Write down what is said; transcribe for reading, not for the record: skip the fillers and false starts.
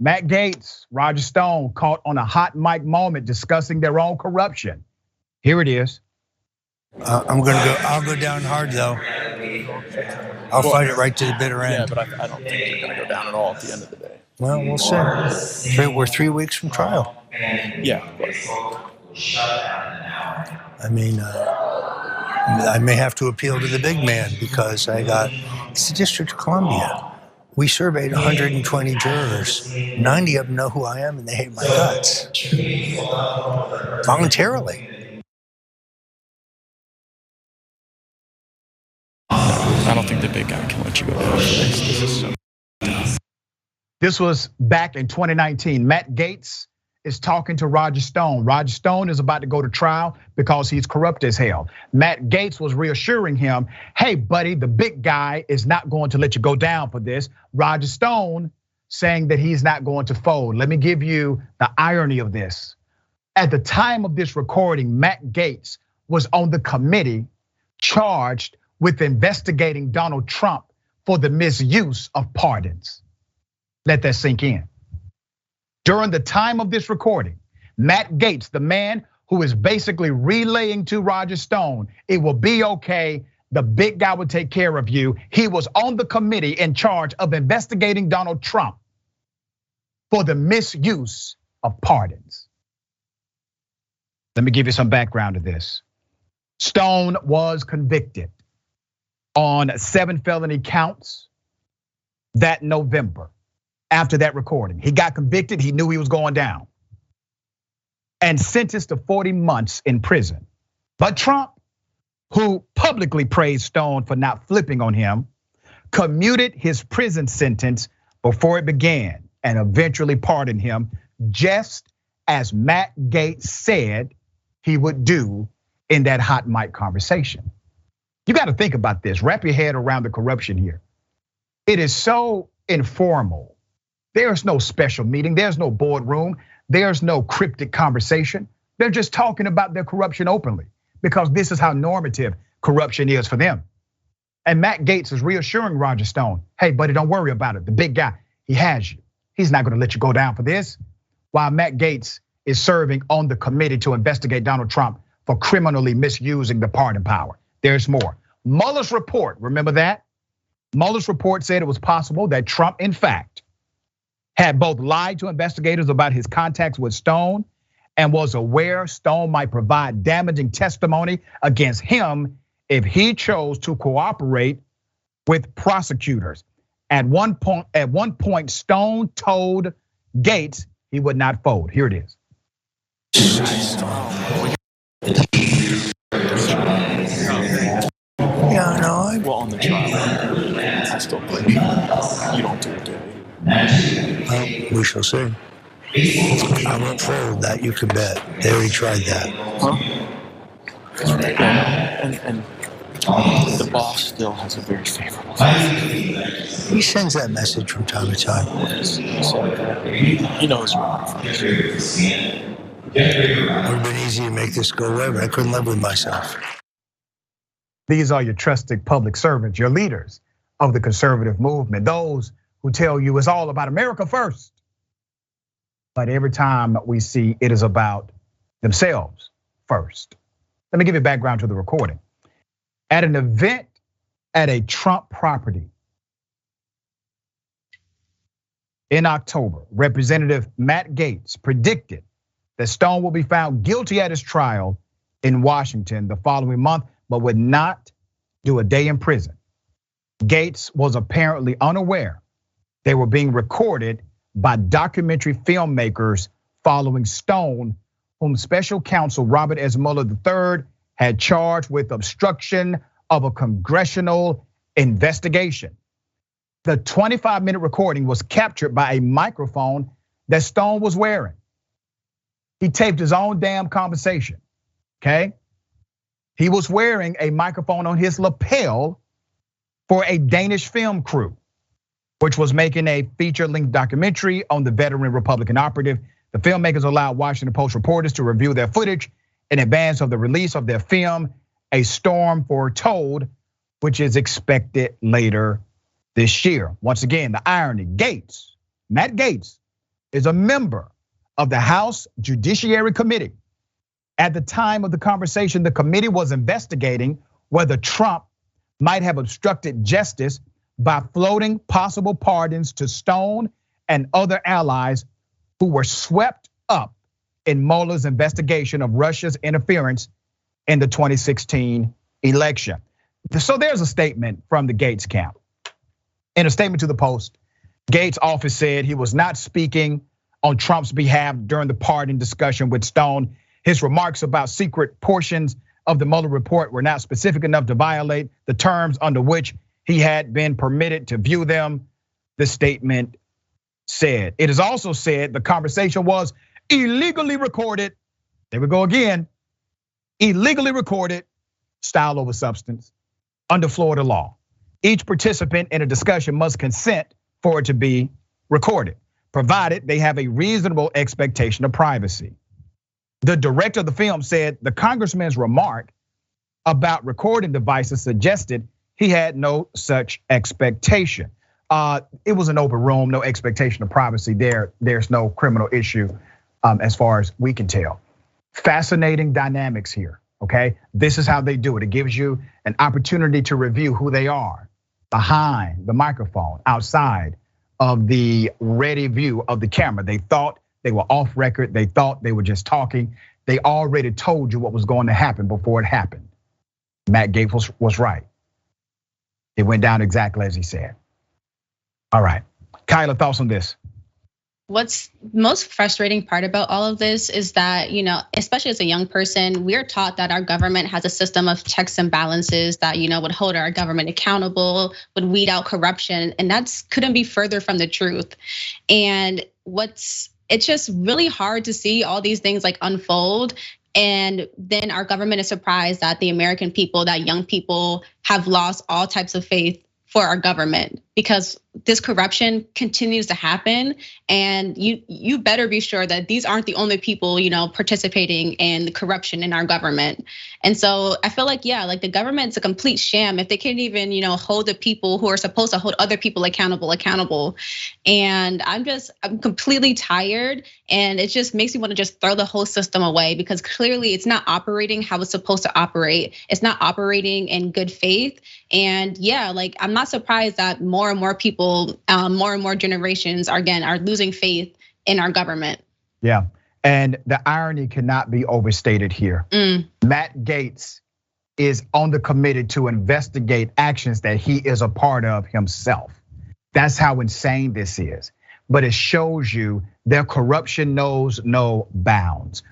Matt Gaetz, Roger Stone caught on a hot mic moment discussing their own corruption. Here it is. I'll go down hard though. I'll fight it right to the bitter end. Yeah, but I don't think you're going to go down at all at the end of the day. Well, we'll see. We're 3 weeks from trial. Yeah. I mean, I may have to appeal to the big man because it's the District of Columbia. We surveyed 120 jurors. 90 of them know who I am and they hate my guts. Voluntarily. I don't think the big guy can let you go down for this. This is so. This was back in 2019. Matt Gaetz is talking to Roger Stone. Roger Stone is about to go to trial because he's corrupt as hell. Matt Gaetz was reassuring him, hey buddy, the big guy is not going to let you go down for this. Roger Stone saying that he's not going to fold. Let me give you the irony of this. At the time of this recording, Matt Gaetz was on the committee charged with investigating Donald Trump for the misuse of pardons. Let that sink in. During the time of this recording, Matt Gaetz, the man who is basically relaying to Roger Stone, it will be okay, the big guy will take care of you. He was on the committee in charge of investigating Donald Trump for the misuse of pardons. Let me give you some background to this. Stone was convicted on 7 felony counts that November. After that recording, he got convicted, he knew he was going down, and sentenced to 40 months in prison. But Trump, who publicly praised Stone for not flipping on him, commuted his prison sentence before it began and eventually pardoned him, just as Matt Gaetz said he would do in that hot mic conversation. You got to think about this, wrap your head around the corruption here. It is so informal. There's no special meeting, there's no boardroom, there's no cryptic conversation. They're just talking about their corruption openly because this is how normative corruption is for them. And Matt Gaetz is reassuring Roger Stone, hey buddy, don't worry about it. The big guy, he has you. He's not gonna let you go down for this. While Matt Gaetz is serving on the committee to investigate Donald Trump for criminally misusing the pardon power. There's more. Mueller's report, remember that? Mueller's report said it was possible that Trump, in fact, had both lied to investigators about his contacts with Stone and was aware Stone might provide damaging testimony against him if he chose to cooperate with prosecutors. At one point, Stone told Gaetz he would not fold. Here it is. Yeah, no. Well, on the trial, I still think you don't do it, do you? Well, we shall see. I won't fold, that you can bet. They already tried that. Huh? And the boss still has a very favorable He sends that message from time to time. He knows you're on fire. It would have been easy to make this go away, but I couldn't live with myself. These are your trusted public servants, your leaders of the conservative movement, those who tell you it's all about America first. But every time we see it is about themselves first. Let me give you background to the recording. At an event at a Trump property in October, Representative Matt Gaetz predicted that Stone will be found guilty at his trial in Washington the following month, but would not do a day in prison. Gaetz was apparently unaware they were being recorded by documentary filmmakers following Stone, whom special counsel Robert S. Mueller III had charged with obstruction of a congressional investigation. The 25-minute recording was captured by a microphone that Stone was wearing. He taped his own damn conversation, okay? He was wearing a microphone on his lapel for a Danish film crew, which was making a feature-length documentary on the veteran Republican operative. The filmmakers allowed Washington Post reporters to review their footage in advance of the release of their film, A Storm Foretold, which is expected later this year. Once again, the irony, Gaetz, Matt Gaetz, is a member of the House Judiciary Committee. At the time of the conversation, the committee was investigating whether Trump might have obstructed justice by floating possible pardons to Stone and other allies who were swept up in Mueller's investigation of Russia's interference in the 2016 election. So there's a statement from the Gaetz camp. In a statement to the Post, Gaetz' office said he was not speaking on Trump's behalf during the pardon discussion with Stone. His remarks about secret portions of the Mueller report were not specific enough to violate the terms under which he had been permitted to view them, the statement said. It is also said the conversation was illegally recorded. There we go again. Illegally recorded, style over substance, under Florida law. Each participant in a discussion must consent for it to be recorded, provided they have a reasonable expectation of privacy. The director of the film said the congressman's remark about recording devices suggested he had no such expectation. It was an open room, no expectation of privacy there. There's no criminal issue as far as we can tell. Fascinating dynamics here, okay? This is how they do it. It gives you an opportunity to review who they are behind the microphone, outside of the ready view of the camera. They thought they were off record. They thought they were just talking. They already told you what was going to happen before it happened. Matt Gaetz was right. It went down exactly as he said. All right, Kyla, thoughts on this? What's most frustrating part about all of this is that, especially as a young person, we're taught that our government has a system of checks and balances that, would hold our government accountable, would weed out corruption, and couldn't be further from the truth. And it's just really hard to see all these things like unfold. And then our government is surprised that the American people, that young people have lost all types of faith for our government, because this corruption continues to happen, and you better be sure that these aren't the only people, participating in the corruption in our government. And so I feel like, yeah, like the government's a complete sham if they can't even, hold the people who are supposed to hold other people accountable. And I'm completely tired, and it just makes me want to just throw the whole system away, because clearly it's not operating how it's supposed to operate. It's not operating in good faith. And yeah, like I'm not surprised that more and more people, more and more generations are losing faith in our government. Yeah, and the irony cannot be overstated here. Matt Gaetz is on the committee to investigate actions that he is a part of himself. That's how insane this is. But it shows you their corruption knows no bounds.